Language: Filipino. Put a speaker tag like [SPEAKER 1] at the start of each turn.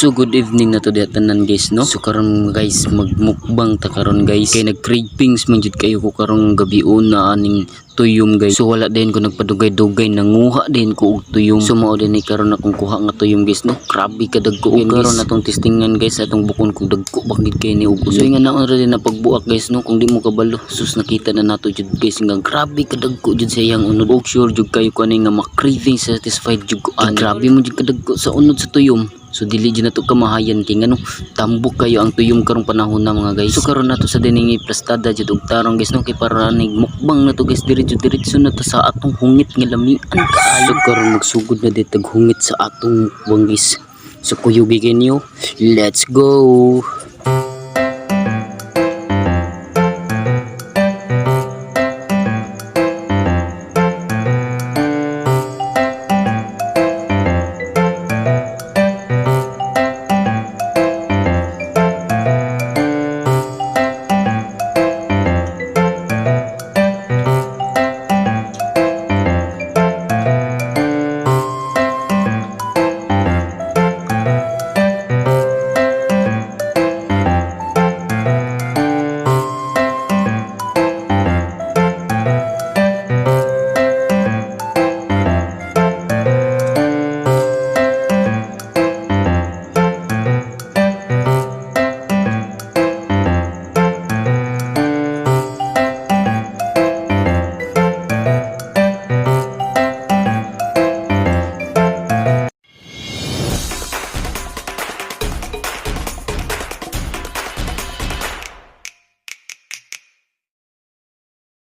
[SPEAKER 1] So good evening na to diha tanan guys no. So karon guys magmukbang ta karon guys. Kay nag-cravings man jud kayo ko karong gabion na aning tuyom guys. So wala din ko nagpadugay-dugay, nanguha din ko og tuyom. So mao din ni karon akong kuha nga tuyom guys no. Grabe ka dagko karon atong testingan guys atong bukon kung dagko bakit kay ni og. So nga naon ra din na pagbuak guys no kung di mo kabalo. Sus nakita na nato jud guys nga grabe ka dagko jud sa iyang unod. Og sure jud kayo ko ani nga ma-craving satisfied jud ko ani. Grabe mo jud ka dagko sa unod sa tuyom. So dili dyan na to kamahayan kay ngano tambok kayo ang tuyom karong panahon na mga guys. So karon nato sa diningi plastada jud og tarong guys no kay para nig mukbang na to guys diretso na to sa atong hungit nga lamian kaayo. Karon magsugod na ditag hungit sa atong mukbang guys. So kuyugi kinyo, let's go.